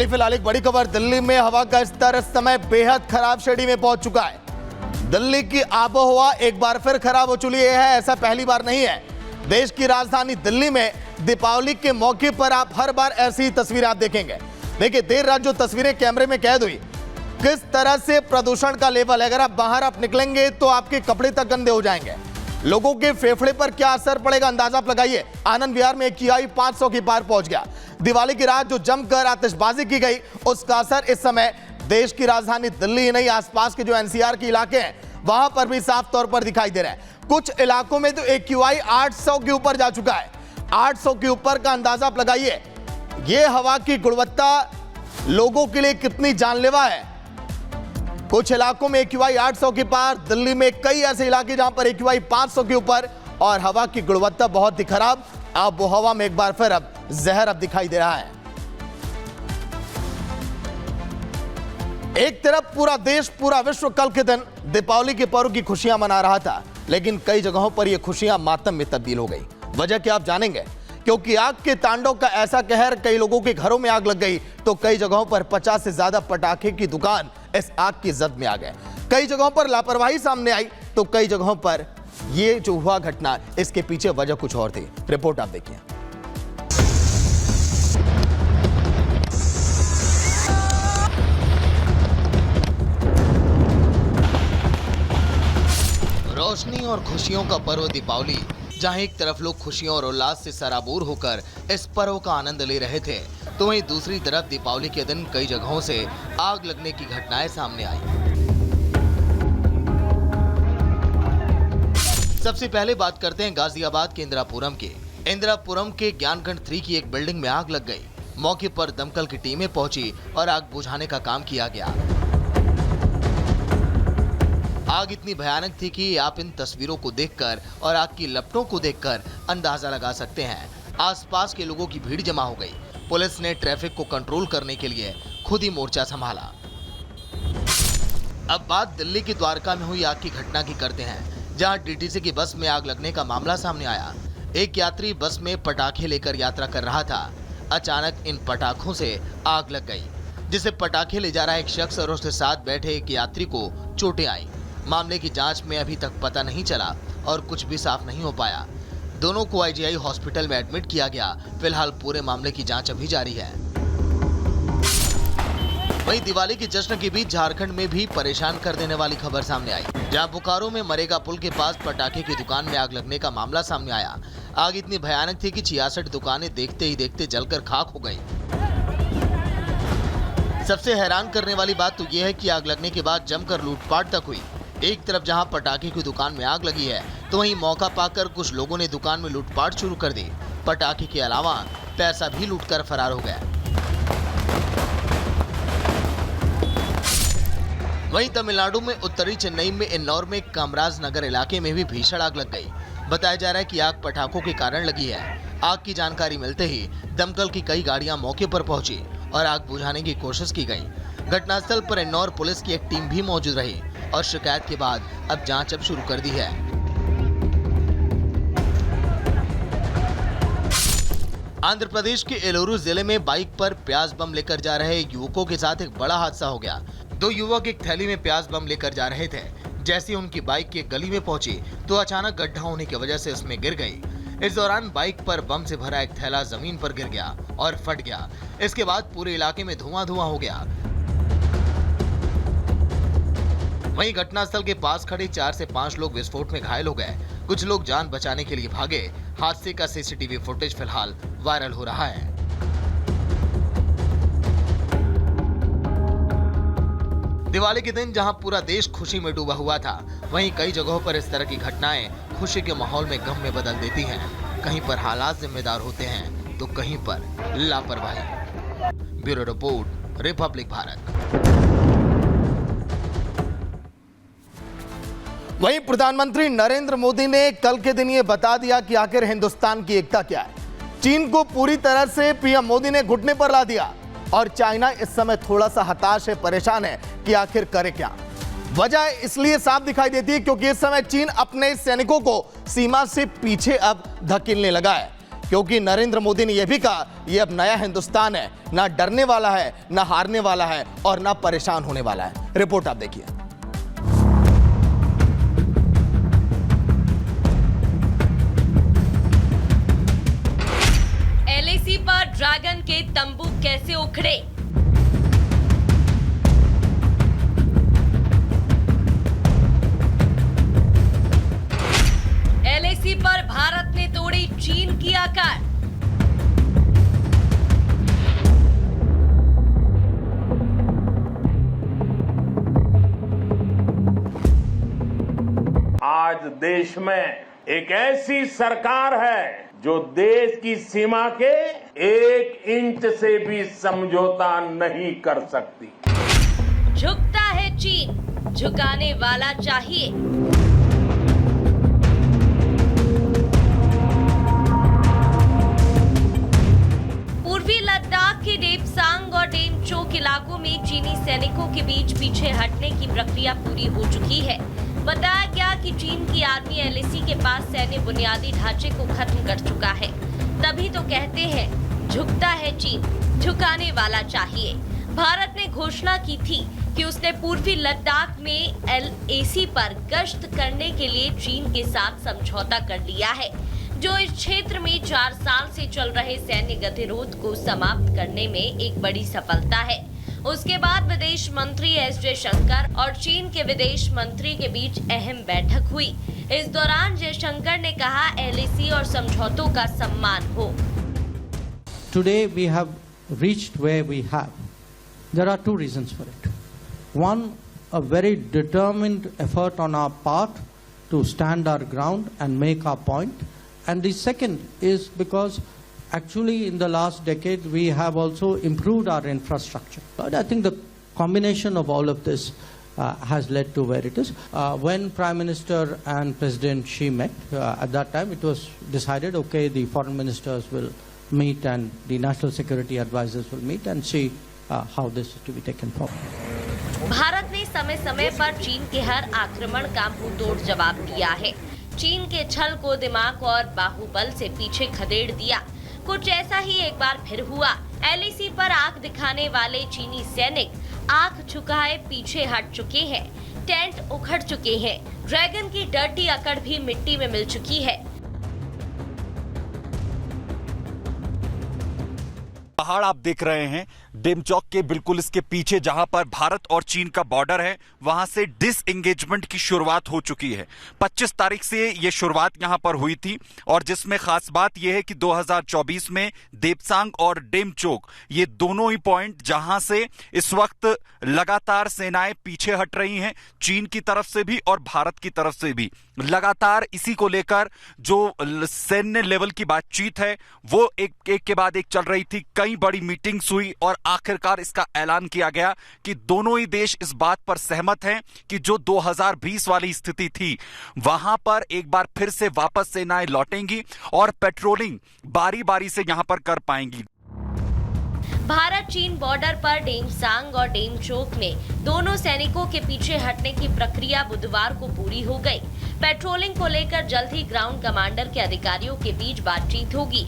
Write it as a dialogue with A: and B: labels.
A: चलिए फिलहाल एक बड़ी खबर, दिल्ली में हवा का स्तर इस समय बेहद खराब श्रेणी में पहुंच चुका है। दिल्ली की आबोहवा एक बार फिर खराब हो चुकी है, ऐसा पहली बार नहीं है। देश की राजधानी दिल्ली में दीपावली के मौके पर आप हर बार ऐसी तस्वीरें आप देखेंगे। देखिए देर रात जो तस्वीरें कैमरे में कैद हुई, किस तरह से प्रदूषण का लेवल है। अगर आप बाहर निकलेंगे तो आपके कपड़े तक गंदे हो जाएंगे। लोगों के फेफड़े पर क्या असर पड़ेगा अंदाजा आप लगाइए। आनंद विहार में AQI 500 की पार पहुंच गया। दिवाली की रात जो जमकर आतिशबाजी की गई, उसका असर इस समय देश की राजधानी दिल्ली ही नहीं, आसपास के जो NCR के इलाके हैं वहां पर भी साफ तौर पर दिखाई दे रहा है। कुछ इलाकों में तो AQI 800 के ऊपर जा चुका है। 800 के ऊपर का अंदाजा आप लगाइए। यह हवा की गुणवत्ता लोगों के लिए कितनी जानलेवा है। कुछ इलाकों में AQI 800 के पार, दिल्ली में कई ऐसे इलाके जहां पर AQI 500 के ऊपर और हवा की गुणवत्ता बहुत ही खराब। आबोहवा में एक बार फिर अब जहर अब दिखाई दे रहा है। एक तरफ पूरा देश, पूरा विश्व कल के दिन दीपावली के पर्व की खुशियां मना रहा था, लेकिन कई जगहों पर यह खुशियां मातम में तब्दील हो गई। वजह क्या आप जानेंगे, क्योंकि आग के तांडव का ऐसा कहर, कई लोगों के घरों में आग लग गई तो कई जगहों पर 50 से ज्यादा पटाखे की दुकान इस आग की जद में आ गए। कई जगहों पर लापरवाही सामने आई तो कई जगहों पर यह जो हुआ घटना, इसके पीछे वजह कुछ और थी। रिपोर्ट आप देखिए। रोशनी और खुशियों का पर्व दीपावली, जहां एक तरफ लोग खुशियों और उल्लास से सराबोर होकर इस पर्व का आनंद ले रहे थे, तो वहीं दूसरी तरफ दीपावली के दिन कई जगहों से आग लगने की घटनाएं सामने आई। सबसे पहले बात करते हैं गाजियाबाद के इंदिरापुरम की। इंदिरापुरम के ज्ञानखंड 3 की एक बिल्डिंग में आग लग गई। मौके पर दमकल की टीमें पहुंची और आग बुझाने का काम किया गया। आग इतनी भयानक थी कि आप इन तस्वीरों को देखकर और आग की लपटों को देखकर अंदाजा लगा सकते हैं। आसपास के लोगों की भीड़ जमा हो गई। पुलिस ने ट्रैफिक को कंट्रोल करने के लिए खुद ही मोर्चा संभाला। अब बात दिल्ली की द्वारका में हुई आग की घटना की करते हैं, जहां DTC की बस में आग लगने का मामला सामने आया। एक यात्री बस में पटाखे लेकर यात्रा कर रहा था। अचानक इन पटाखों से आग लग गई, जिसे पटाखे ले जा रहा एक शख्स और उसके साथ बैठे एक यात्री को चोटें आई। मामले की जांच में अभी तक पता नहीं चला और कुछ भी साफ नहीं हो पाया। दोनों को IGI हॉस्पिटल में एडमिट किया गया। फिलहाल पूरे मामले की जांच अभी जारी है। वहीं दिवाली के जश्न के बीच झारखंड में भी परेशान कर देने वाली खबर सामने आई, जहां बोकारो में मरेगा पुल के पास पटाखे की दुकान में आग लगने का मामला सामने आया। आग इतनी भयानक थी कि 66 दुकानें देखते ही देखते जलकर खाक हो गई। सबसे हैरान करने वाली बात तो यह है कि आग लगने के बाद जमकर लूटपाट तक हुई। एक तरफ जहां पटाखे की दुकान में आग लगी है, तो वहीं मौका पाकर कुछ लोगों ने दुकान में लूटपाट शुरू कर दी। पटाखे के अलावा पैसा भी लूटकर फरार हो गए। वहीं तमिलनाडु में उत्तरी चेन्नई में इन्नौर में कामराज नगर इलाके में भी भीषण आग लग गई। बताया जा रहा है कि आग पटाखों के कारण लगी है। आग की जानकारी मिलते ही दमकल की कई गाड़ियां मौके पर पहुंची और आग बुझाने की कोशिश की गई। घटनास्थल पर इन्नौर पुलिस की एक टीम भी मौजूद रही और शिकायत के बाद अब जांच शुरू कर दी है। आंध्र प्रदेश के एलोरू जिले में बाइक पर प्याज बम लेकर जा रहे युवकों के साथ एक बड़ा हादसा हो गया। दो युवक एक थैली में प्याज बम लेकर जा रहे थे। जैसे उनकी बाइक की गली में पहुंची तो अचानक गड्ढा होने की वजह से उसमें गिर गई। इस दौरान बाइक पर बम से भरा एक थैला जमीन पर गिर गया और फट गया। इसके बाद पूरे इलाके में धुआं हो गया। वहीं घटनास्थल के पास खड़े 4 से 5 लोग विस्फोट में घायल हो गए। कुछ लोग जान बचाने के लिए भागे। हादसे का CCTV फुटेज फिलहाल वायरल हो रहा है। दिवाली के दिन जहां पूरा देश खुशी में डूबा हुआ था, वहीं कई जगहों पर इस तरह की घटनाएं खुशी के माहौल में गम में बदल देती हैं। कहीं पर हालात जिम्मेदार होते हैं तो कहीं पर लापरवाही। Bureau report, Republic Bharat. वहीं प्रधानमंत्री नरेंद्र मोदी ने कल के दिन ये बता दिया कि आखिर हिंदुस्तान की एकता क्या है। चीन को पूरी तरह से PM मोदी ने घुटने पर ला दिया और चाइना इस समय थोड़ा सा हताश है, परेशान है कि आखिर करे क्या। वजह इसलिए साफ दिखाई देती है क्योंकि इस समय चीन अपने सैनिकों को सीमा से पीछे अब धकेलने लगा है। क्योंकि नरेंद्र मोदी ने यह भी कहा यह अब नया हिंदुस्तान है, ना डरने वाला है, ना हारने वाला है और ना परेशान होने वाला है। रिपोर्ट आप देखिए।
B: एलएसी पर ड्रैगन के तंबू कैसे उखड़े? एलएसी पर भारत ने तोड़ी चीन की आकार।
C: आज देश में एक ऐसी सरकार है जो देश की सीमा के 1 इंच से भी समझौता नहीं कर सकती।
B: झुकता है चीन, झुकाने वाला चाहिए। पूर्वी लद्दाख के डेपसांग और डेमचोक इलाकों में चीनी सैनिकों के बीच पीछे हटने की प्रक्रिया पूरी हो चुकी है। बताया गया कि चीन की आर्मी एलएसी के पास सैन्य बुनियादी ढांचे को खत्म कर चुका है। तभी तो कहते हैं झुकता है चीन, झुकाने वाला चाहिए। भारत ने घोषणा की थी कि उसने पूर्वी लद्दाख में एलएसी पर गश्त करने के लिए चीन के साथ समझौता कर लिया है, जो इस क्षेत्र में 4 साल से चल रहे सैन्य गतिरोध को समाप्त करने में एक बड़ी सफलता है। उसके बाद विदेश मंत्री एस जयशंकर और चीन के विदेश मंत्री के बीच अहम बैठक हुई। इस दौरान जयशंकर ने कहा एलएसी और समझौतों का सम्मान हो।
D: Today we have reached where we have. There are 2 reasons for it. One, a very determined effort on our part to stand our ground and make our point. And the second is because actually in the last decade we have also improved our infrastructure. But I think the combination of all of this has led to where it is. When Prime Minister and President Xi met, at that time it was decided, okay, the foreign ministers will meet and the national security advisors will meet and see how this is to be taken forward.
B: Bharat ने समय समय पर चीन के हर आक्रमण का मुंहतोड़ जवाब दिया है। चीन के छल को दिमाग और बाहुबल से पीछे खदेड़ दिया। कुछ ऐसा ही एक बार फिर हुआ। एलएसी पर आंख दिखाने वाले चीनी सैनिक आंख झुकाए पीछे हट चुके हैं। टेंट उखड़ चुके हैं। ड्रैगन की डर्टी अकड़ भी मिट्टी में मिल चुकी है।
E: पहाड़ आप देख रहे हैं डेमचौक के बिल्कुल इसके पीछे, जहां पर भारत और चीन का बॉर्डर है, वहां से डिसएंगेजमेंट की शुरुआत हो चुकी है। 25 तारीख से यह शुरुआत यहां पर हुई थी और जिसमें खास बात यह है कि 2024 में देपसांग और डेमचौक ये दोनों ही पॉइंट जहां से इस वक्त लगातार सेनाएं पीछे हट रही हैं, चीन की तरफ से भी और भारत की तरफ से भी। लगातार इसी को लेकर जो सैन्य लेवल की बातचीत है वो एक के बाद एक चल रही थी। कई बड़ी मीटिंग्स हुई और आखिरकार इसका ऐलान किया गया कि दोनों ही देश इस बात पर सहमत हैं कि जो 2020 वाली स्थिति थी वहां पर एक बार फिर से वापस सेनाएं लौटेंगी और पेट्रोलिंग बारी बारी से यहां पर कर पाएंगी।
B: भारत चीन बॉर्डर पर डेमसांग और डेमचोक में दोनों सैनिकों के पीछे हटने की प्रक्रिया बुधवार को पूरी हो गई। पेट्रोलिंग को लेकर जल्द ही ग्राउंड कमांडर के अधिकारियों के बीच बातचीत होगी।